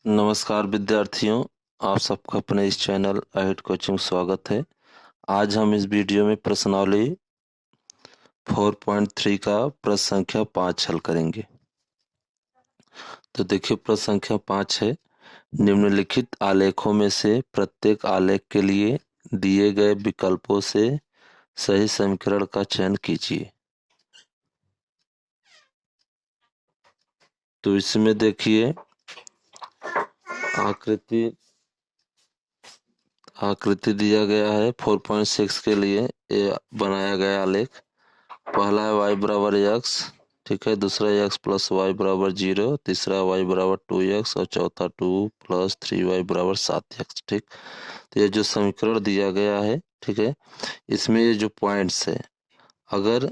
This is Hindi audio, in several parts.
नमस्कार विद्यार्थियों, आप सबका अपने इस चैनल अहिट कोचिंग में स्वागत है। आज हम इस वीडियो में प्रश्नावली 4.3 का प्रश्न संख्या 5 हल करेंगे। तो देखिए प्रश्न संख्या 5 है, निम्नलिखित आलेखों में से प्रत्येक आलेख के लिए दिए गए विकल्पों से सही समीकरण का चयन कीजिए। तो इसमें देखिए आकृति आकृति दिया गया है 4.6 के लिए ये बनाया गया आलेख। पहला है y बराबर x, ठीक है। दूसरा x प्लस वाई बराबर 0, तीसरा y बराबर 2x और चौथा 2 प्लस 3y बराबर 7x, ठीक। तो ये जो समीकरण दिया गया है, ठीक है, इसमें ये जो पॉइंट्स है, अगर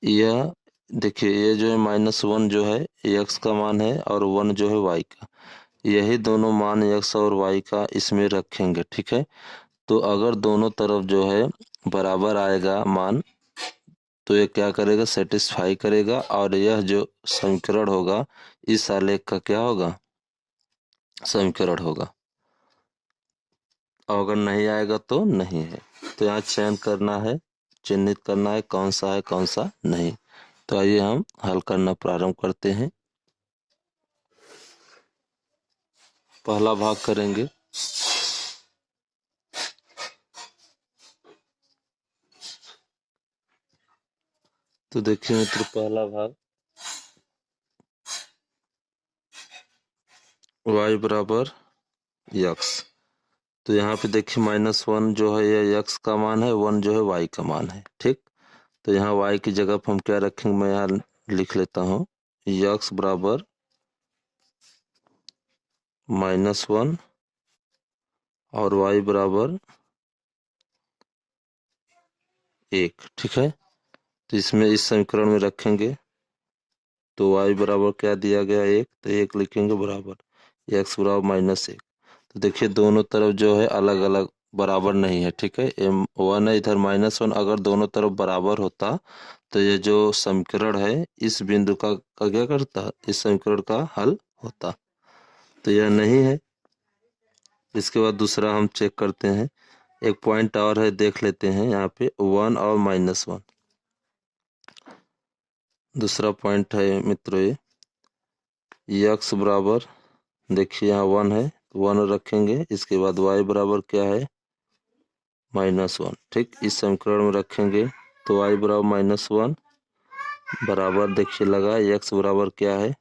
यह देखिए ये जो है -1 जो है x का मान है और 1 जो है y का, यही दोनों मान x और y का इसमें रखेंगे, ठीक है। तो अगर दोनों तरफ जो है बराबर आएगा मान, तो ये क्या करेगा, सेटिस्फाई करेगा और यह जो समीकरण होगा इस आलेख का क्या होगा, समीकरण होगा। और अगर नहीं आएगा तो नहीं है। तो यहाँ चयन करना है, चिन्हित करना है कौन सा है कौन सा नहीं। तो आइए हम हल करना प्रारंभ करते हैं। पहला भाग करेंगे। तो देखिए मित्र, पहला भाग y बराबर x। तो यहाँ पे देखिए -1 जो है ये x का मान है, 1 जो है y का मान है, ठीक। तो यहाँ y की जगह पर हम क्या रखेंगे, मैं यहाँ लिख लेता हूँ x बराबर -1 और y बराबर 1, ठीक है। तो इसमें इस समीकरण में रखेंगे तो y बराबर क्या दिया गया 1, तो 1 लिखेंगे बराबर x बराबर -1। तो देखिए दोनों तरफ जो है अलग अलग बराबर नहीं है, ठीक है। m1 है इधर -1, अगर दोनों तरफ बराबर होता तो ये जो समीकरण है इस बिंदु का क्या करता, इस समीकरण का हल होता। तो यह नहीं है। इसके बाद दूसरा हम चेक करते हैं, एक पॉइंट और है देख लेते हैं यहाँ पे 1 और -1। दूसरा पॉइंट है मित्रों ये x बराबर, देखिए यहाँ 1 है तो 1 रखेंगे। इसके बाद y बराबर क्या है, -1, ठीक। इस समीकरण में रखेंगे तो y बराबर -1 बराबर देखिए लगा x बराबर क्या है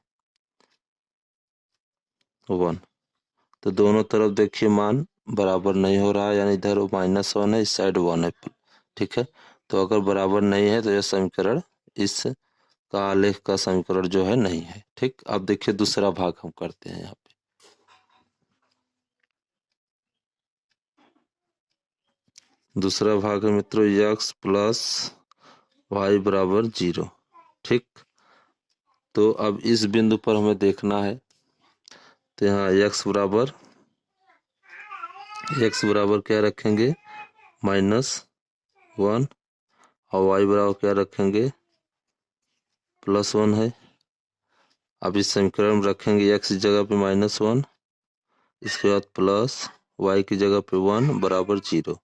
1। तो दोनों तरफ देखिए मान बराबर नहीं हो रहा है, यानी इधर -1 है, इस साइड 1 है, ठीक है। तो अगर बराबर नहीं है तो यह समीकरण इस का आलेख का समीकरण जो है नहीं है, ठीक। अब देखिए दूसरा भाग हम करते हैं यहाँ पे। दूसरा भाग है मित्रों x प्लस वाई बराबर 0, ठीक। तो अब इस बिंदु पर हमें देखना है, तो यहाँ x बराबर क्या रखेंगे, -1 और y बराबर क्या रखेंगे, +1 है। अब इस समीकरण में रखेंगे x की जगह पे -1, इसके बाद प्लस y की जगह पे 1 बराबर 0।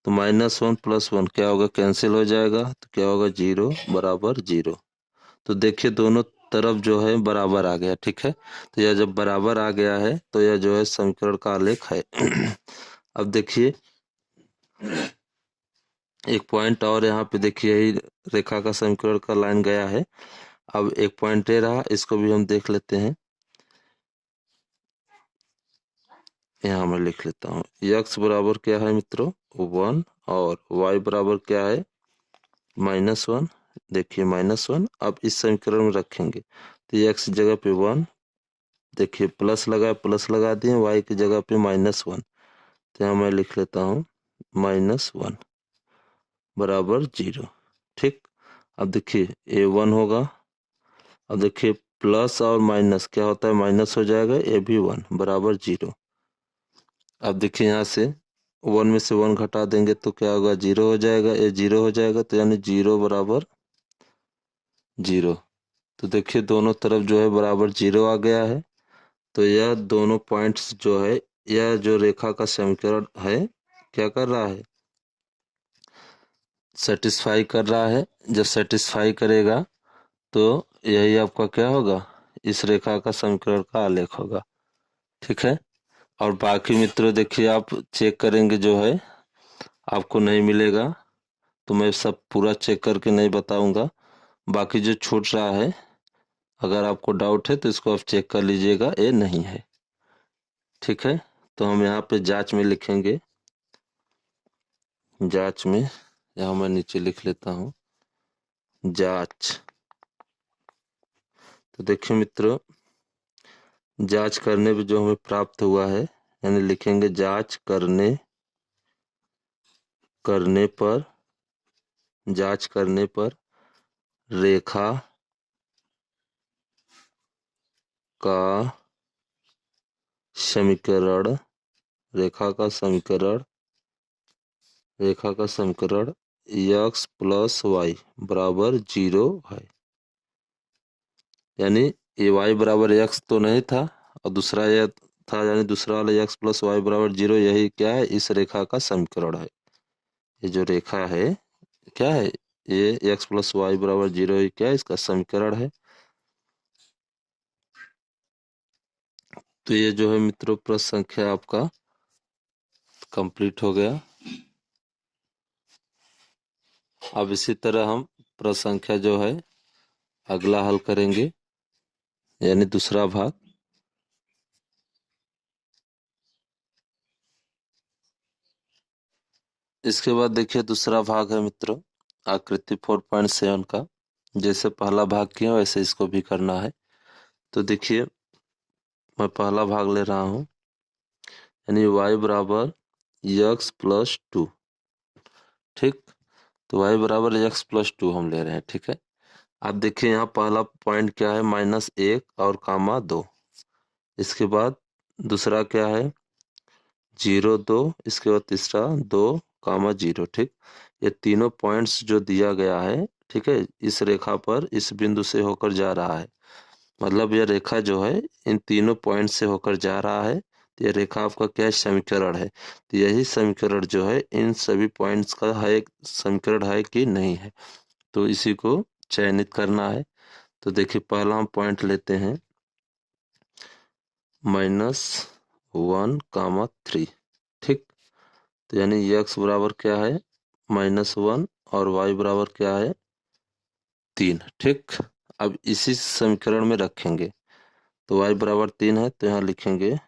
तो -1 + 1 क्या होगा, कैंसिल हो जाएगा, तो क्या होगा 0 बराबर 0। तो देखिए दोनों तरफ जो है बराबर आ गया, ठीक है। तो यह जब बराबर आ गया है तो यह जो है समीकरण का आलेख है। अब देखिए एक पॉइंट और यहाँ पे देखिए यही रेखा का समीकरण का लाइन गया है। अब एक पॉइंट ये रहा, इसको भी हम देख लेते हैं। यहाँ मैं लिख लेता हूँ x बराबर क्या है मित्रों 1 और y बराबर क्या है -1। देखिए -1 अब इस समीकरण में रखेंगे तो x की जगह पे 1, देखिए प्लस लगा दिए, y की जगह पे -1। तो यहाँ मैं लिख लेता हूँ -1 बराबर 0, ठीक। अब देखिए ये 1 होगा। अब देखिए प्लस और माइनस क्या होता है, माइनस हो जाएगा, ये भी 1 बराबर 0। अब देखिए यहाँ से 1 में से 1 घटा देंगे तो क्या होगा, 0 हो जाएगा, ये 0 हो जाएगा, तो यानी 0 बराबर 0। तो देखिए दोनों तरफ जो है बराबर 0 आ गया है। तो यह दोनों पॉइंट्स जो है, यह जो रेखा का समीकरण है क्या कर रहा है, सेटिस्फाई कर रहा है। जब सेटिस्फाई करेगा तो यही आपका क्या होगा, इस रेखा का समीकरण का आलेख होगा। ठीक है। और बाकी मित्रों देखिए, आप चेक करेंगे जो है आपको नहीं मिलेगा, तो मैं सब पूरा चेक करके नहीं बताऊंगा। बाकी जो छूट रहा है, अगर आपको डाउट है तो इसको आप चेक कर लीजिएगा, ये नहीं है। ठीक है। तो हम यहाँ पे जांच में लिखेंगे, जांच में यहाँ मैं नीचे लिख लेता हूँ जांच। तो देखिए मित्रों, जांच करने पे जो हमें प्राप्त हुआ है, यानी लिखेंगे जांच करने करने पर, जांच करने पर रेखा का समीकरण, रेखा का समीकरण, रेखा का समीकरण x प्लस वाई बराबर 0 है। यानी ये y बराबर x तो नहीं था, और दूसरा यह था, यानी दूसरा वाला x प्लस वाई बराबर 0, यही क्या है, इस रेखा का समीकरण है। ये जो रेखा है क्या है, ये x प्लस वाई बराबर 0 ही क्या है, इसका समीकरण है। तो ये जो है मित्रों प्रश्न संख्या आपका कंप्लीट हो गया। अब इसी तरह हम प्रश्न संख्या जो है अगला हल करेंगे, यानी दूसरा भाग। इसके बाद देखिए दूसरा भाग है मित्रों आकृति 4.7 का। जैसे पहला भाग किया वैसे इसको भी करना है। तो देखिए मैं पहला भाग ले रहा हूँ, यानी y बराबर x प्लस 2। ठीक। तो y बराबर x प्लस 2 हम ले रहे हैं। ठीक है। अब देखिए यहाँ पहला पॉइंट क्या है, -1 और कामा 2। इसके बाद दूसरा क्या है, 0 2। इसके बाद तीसरा 2 कामा 0। ठीक। ये तीनों पॉइंट्स जो दिया गया है, ठीक है, इस रेखा पर इस बिंदु से होकर जा रहा है। मतलब यह रेखा जो है इन तीनों पॉइंट से होकर जा रहा है। तो यह रेखा आपका क्या है, समीकरण है। तो यही समीकरण जो है इन सभी पॉइंट्स का है, समीकरण है कि नहीं है, तो इसी को चयनित करना है। तो देखिए पहला हम पॉइंट लेते हैं -1, 3। तो यानी x बराबर क्या है, -1, और y बराबर क्या है, 3। ठीक। अब इसी समीकरण में रखेंगे, तो y बराबर 3 है, तो यहाँ लिखेंगे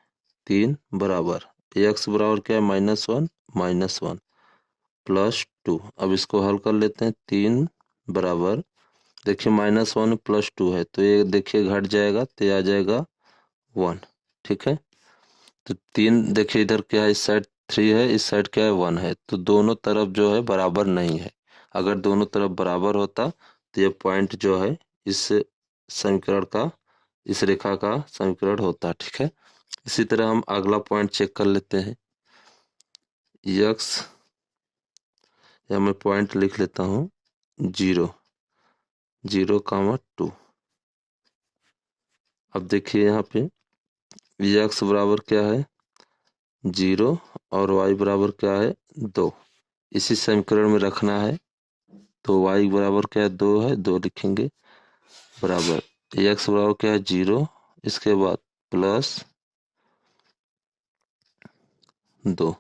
3 बराबर x बराबर क्या है, -1, -1 प्लस 2। अब इसको हल कर लेते हैं। 3 बराबर, देखिए -1 प्लस 2 है, तो ये देखिए घट जाएगा, तो ये आ जाएगा 1। ठीक है। तो 3 देखिए इधर क्या है, इस साइड 3 है, इस साइड क्या है, 1 है, तो दोनों तरफ जो है बराबर नहीं है। अगर दोनों तरफ बराबर होता तो ये पॉइंट जो है इस समीकरण का, इस रेखा का समीकरण होता। ठीक है। इसी तरह हम अगला पॉइंट चेक कर लेते हैं, x, या मैं पॉइंट लिख लेता हूँ 0, 0, 2। अब देखिए यहाँ पे x बराबर क्या है, 0, और y बराबर क्या है, 2। इसी समीकरण में रखना है। तो y बराबर क्या है, 2 है, 2 लिखेंगे, बराबर x बराबर क्या है, 0। इसके बाद प्लस 2।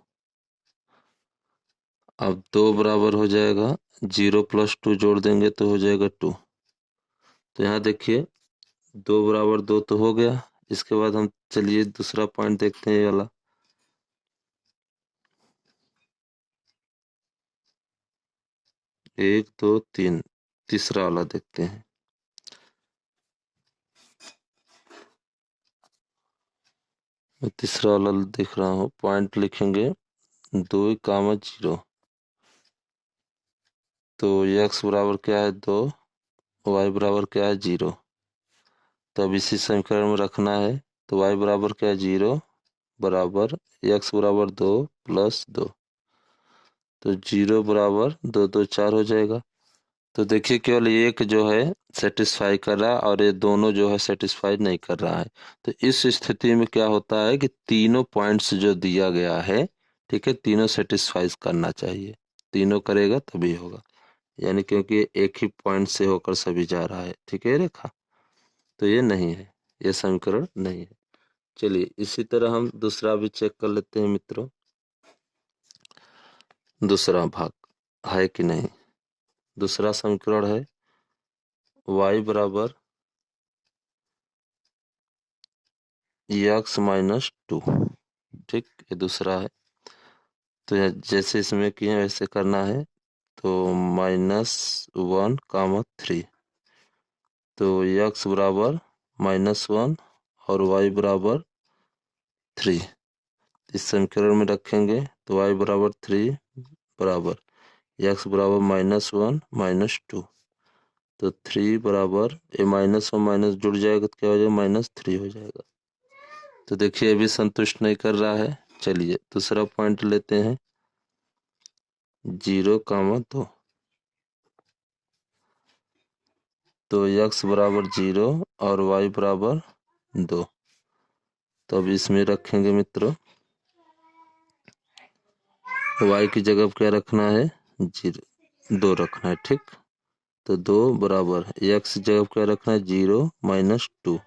अब 2 बराबर हो जाएगा, 0 प्लस 2 जोड़ देंगे तो हो जाएगा 2। तो यहाँ देखिए 2 बराबर 2 तो हो गया। इसके बाद हम चलिए दूसरा पॉइंट देखते हैं, ये वाला 1 2 3। तीसरा वाला देखते हैं। मैं तीसरा वाला देख रहा हूँ, पॉइंट लिखेंगे 2, 0। तो x बराबर क्या है, 2, y बराबर क्या है, 0। तो अब इसी समीकरण में रखना है। तो y बराबर क्या है, 0, बराबर x बराबर 2 प्लस 2। तो 0 बराबर 2, 2 4 हो जाएगा। तो देखिए केवल एक जो है सेटिस्फाई कर रहा है और ये दोनों जो है सेटिस्फाई नहीं कर रहा है। तो इस स्थिति में क्या होता है कि तीनों पॉइंट्स जो दिया गया है, ठीक है, तीनों सेटिस्फाई करना चाहिए, तीनों करेगा तभी होगा, यानी क्योंकि एक ही पॉइंट से होकर सभी जा रहा है, ठीक है रेखा, तो ये नहीं है, ये समीकरण नहीं है। चलिए इसी तरह हम दूसरा भी चेक कर लेते हैं मित्रों, दूसरा भाग है कि नहीं। दूसरा समीकरण है y बराबर x माइनस 2, ठीक, ये दूसरा है। तो जैसे इसमें किए वैसे करना है। तो -1, 3, तो x बराबर -1 और y बराबर 3, इस समीकरण में रखेंगे तो y बराबर 3 बराबर x बराबर -1 -2, तो 3 बराबर ये -1 माइनस जुड़ जाएगा तो क्या हो जाएगा, -3 हो जाएगा। तो देखिए अभी संतुष्ट नहीं कर रहा है। चलिए दूसरा पॉइंट लेते हैं, 0, 2, तो x बराबर 0 और y बराबर 2, तो अब इसमें रखेंगे मित्रों, y की जगह क्या रखना है, 0, 2 रखना है, ठीक। तो 2 बराबर x की जगह क्या रखना है, 0 -2,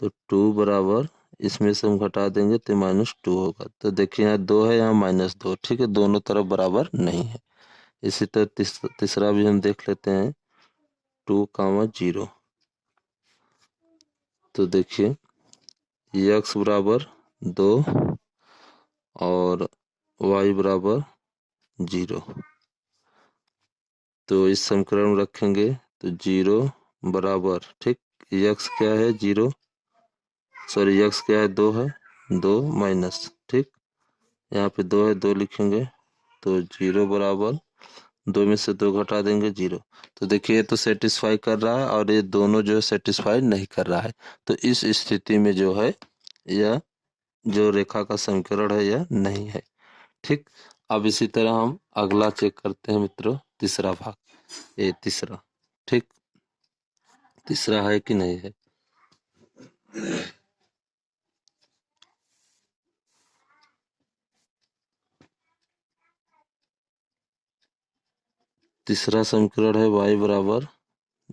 तो 2 बराबर इसमें से हम घटा देंगे तो -2 होगा। तो देखिए यहाँ 2 है, यहाँ -2, ठीक है, दोनों तरफ बराबर नहीं है। इसी तरह तीसरा भी हम देख लेते हैं, 2, 0, तो देखिए x बराबर 2 और y बराबर 0, तो इस समीकरण में रखेंगे तो 0 बराबर, ठीक, x क्या है 0, सॉरी x क्या है 2 है, 2 माइनस, ठीक, यहाँ पे 2 है 2 लिखेंगे, तो 0 बराबर 2 में से 2 घटा देंगे 0। तो देखिए ये तो सेटिस्फाई कर रहा है और ये दोनों जो है सेटिस्फाई नहीं कर रहा है। तो इस स्थिति में जो है यह जो रेखा का समीकरण है यह नहीं है, ठीक। अब इसी तरह हम अगला चेक करते हैं मित्रों, तीसरा भाग, ये तीसरा, ठीक, तीसरा है कि नहीं है। तीसरा समीकरण है y बराबर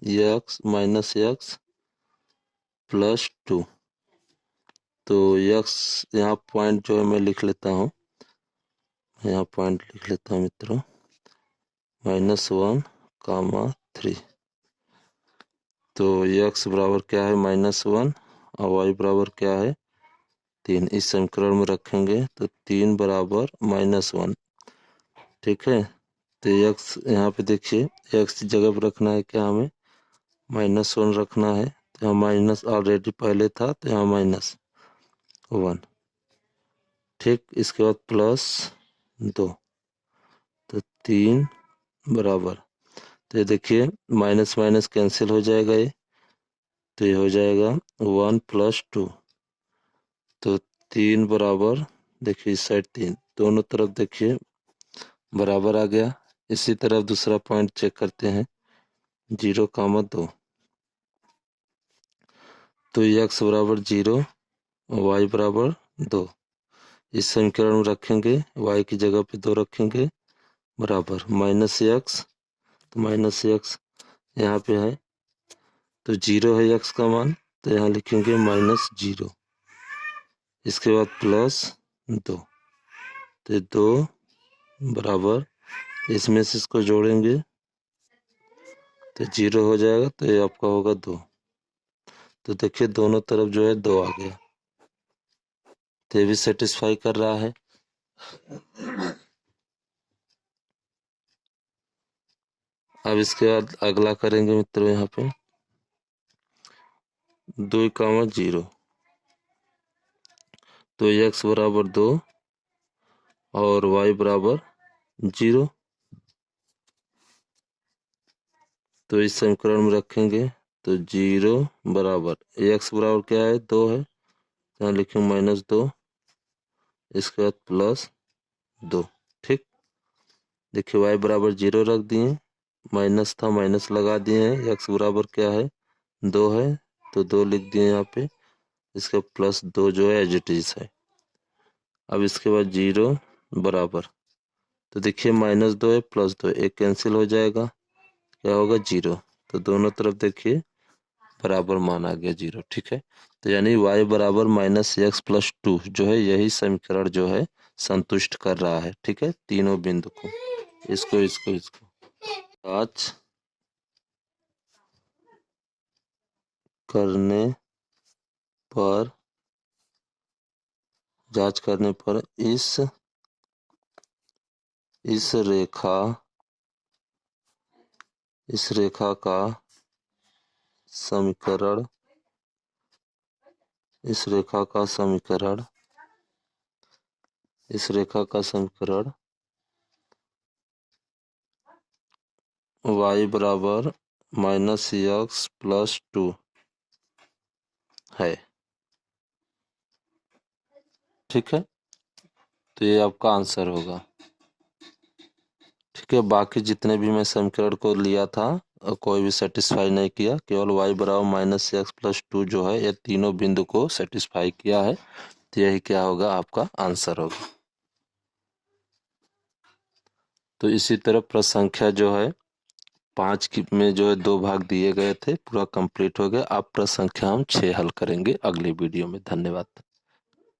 x माइनस x प्लस 2, तो x यहाँ पॉइंट जो है मैं लिख लेता हूँ, यहाँ पॉइंट लिख लेता हूँ मित्रों, -1, 3, तो x बराबर क्या है -1 और y बराबर क्या है 3, इस समीकरण में रखेंगे तो 3 बराबर -1, ठीक है। तो x यहाँ पे देखिए x की जगह पर रखना है क्या, हमें -1 रखना है, तो यहाँ माइनस ऑलरेडी पहले था तो यहाँ -1, ठीक, इसके बाद +2, तो 3 बराबर, तो ये देखिए माइनस माइनस कैंसिल हो जाएगा ये, तो ये हो जाएगा 1 + 2, तो 3 बराबर, देखिए इस साइड 3, दोनों तरफ देखिए बराबर आ गया। इसी तरह दूसरा पॉइंट चेक करते हैं, 0, 2, तो x बराबर 0 y बराबर 2, इस समीकरण में रखेंगे y की जगह पे 2 रखेंगे बराबर -x, तो -x यहाँ पे है तो 0 है x का मान, तो यहाँ लिखेंगे -0, इसके बाद +2, तो 2 बराबर इसमें से इसको जोड़ेंगे तो 0 हो जाएगा, तो ये आपका होगा 2, तो देखिए दोनों तरफ जो है 2 आ गया, तो ये भी सेटिस्फाई कर रहा है। अब इसके बाद अगला करेंगे मित्रों, यहाँ पे 2, 0, तो x बराबर 2 और y बराबर 0, तो इस समीकरण में रखेंगे तो 0 बराबर x बराबर क्या है 2 है, तो यहाँ लिखेंगे -2, इसके बाद +2, ठीक। देखिए y बराबर 0 रख दिए माइनस था, माइनस लगा दिए हैं। x बराबर क्या है, 2 है, तो 2 लिख दिए यहाँ पे। इसका प्लस 2 जो है एज इट इज है। अब इसके बाद 0 बराबर, तो देखिए -2 है +2, एक कैंसिल हो जाएगा, क्या होगा 0। तो दोनों तरफ देखिए बराबर मान आ गया 0, ठीक है। तो यानी y बराबर -x+2 जो है, यही समीकरण जो है संतुष्ट कर रहा है, ठीक है, तीनों बिंदु को, इसको जांच करने पर इस रेखा का समीकरण इस रेखा का समीकरण y बराबर -x+2 है, ठीक है। तो ये आपका आंसर होगा, ठीक है। बाकी जितने भी मैं समीकरण को लिया था कोई भी सेटिस्फाई नहीं किया, केवल y बराबर -x+2 जो है ये तीनों बिंदु को सेटिस्फाई किया है। तो यही क्या होगा, आपका आंसर होगा। तो इसी तरह प्रश्न संख्या जो है 5 की में जो है 2 भाग दिए गए थे, पूरा कंप्लीट हो गया। अब प्रश्न संख्या हम 6 हल करेंगे अगली वीडियो में। धन्यवाद।